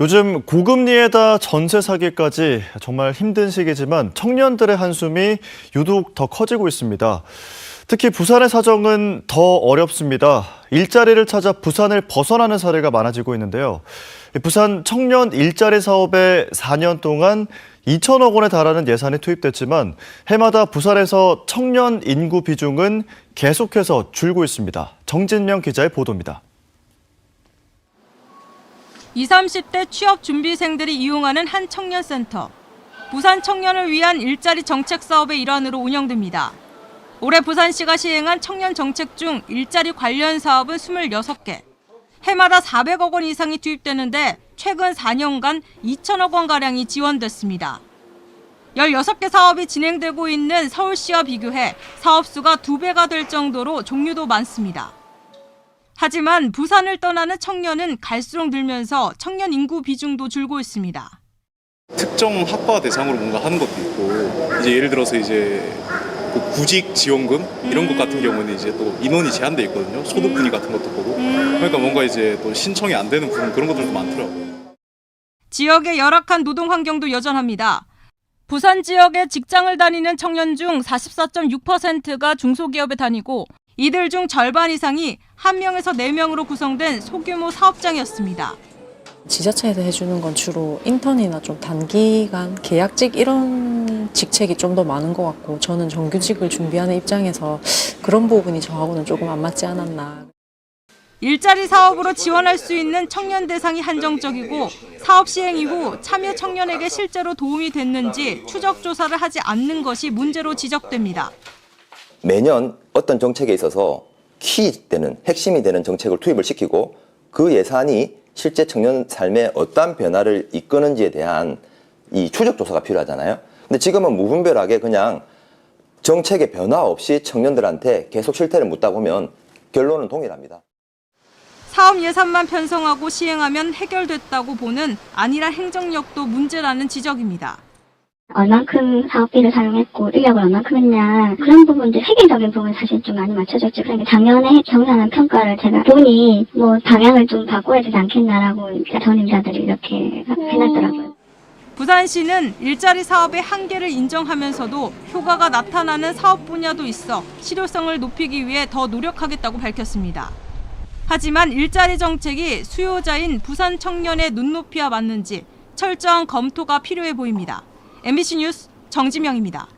요즘 고금리에다 전세 사기까지 정말 힘든 시기지만 청년들의 한숨이 유독 더 커지고 있습니다. 특히 부산의 사정은 더 어렵습니다. 일자리를 찾아 부산을 벗어나는 사례가 많아지고 있는데요. 부산 청년 일자리 사업에 4년 동안 2천억 원에 달하는 예산이 투입됐지만 해마다 부산에서 청년 인구 비중은 계속해서 줄고 있습니다. 정진명 기자의 보도입니다. 20, 30대 취업 준비생들이 이용하는 한 청년센터. 부산 청년을 위한 일자리 정책 사업의 일환으로 운영됩니다. 올해 부산시가 시행한 청년 정책 중 일자리 관련 사업은 26개. 해마다 400억 원 이상이 투입되는데 최근 4년간 2천억 원가량이 지원됐습니다. 16개 사업이 진행되고 있는 서울시와 비교해 사업 수가 2배가 될 정도로 종류도 많습니다. 하지만 부산을 떠나는 청년은 갈수록 늘면서 청년 인구 비중도 줄고 있습니다. 특정 학과 대상으로 뭔가 하는 것도 있고, 이제 예를 들어서 이제 구직 지원금 이런 것 같은 경우는 이제 또 인원이 제한돼 있거든요. 소득 분위 같은 것도 보고. 그러니까 뭔가 이제 또 신청이 안 되는 부분 그런 것들도 많더라고요. 지역의 열악한 노동 환경도 여전합니다. 부산 지역에 직장을 다니는 청년 중 44.6%가 중소기업에 다니고 이들 중 절반 이상이 1명에서 4명으로 구성된 소규모 사업장이었습니다. 지자체에서 해주는 건 주로 인턴이나 좀 단기간 계약직 이런 직책이 좀 더 많은 것 같고 저는 정규직을 준비하는 입장에서 그런 부분이 저하고는 조금 안 맞지 않았나. 일자리 사업으로 지원할 수 있는 청년 대상이 한정적이고 사업 시행 이후 참여 청년에게 실제로 도움이 됐는지 추적 조사를 하지 않는 것이 문제로 지적됩니다. 매년 어떤 정책에 있어서 키되는 핵심이 되는 정책을 투입을 시키고 그 예산이 실제 청년 삶에 어떠한 변화를 이끄는지에 대한 이 추적 조사가 필요하잖아요. 근데 지금은 무분별하게 그냥 정책의 변화 없이 청년들한테 계속 실태를 묻다 보면 결론은 동일합니다. 사업 예산만 편성하고 시행하면 해결됐다고 보는 안일한 행정력도 문제라는 지적입니다. 얼만큼 사업비를 사용했고 인력을 얼만큼 했냐 그런 부분들 회계적인 부분 사실 좀 많이 맞춰졌죠. 그러니까 작년에 정산한 평가를 제가 보니 뭐 방향을 좀 바꿔야 되지 않겠나라고 전임자들이 이렇게 해놨더라고요. 부산시는 일자리 사업의 한계를 인정하면서도 효과가 나타나는 사업 분야도 있어 실효성을 높이기 위해 더 노력하겠다고 밝혔습니다. 하지만 일자리 정책이 수요자인 부산 청년의 눈높이와 맞는지 철저한 검토가 필요해 보입니다. MBC 뉴스 정지명입니다.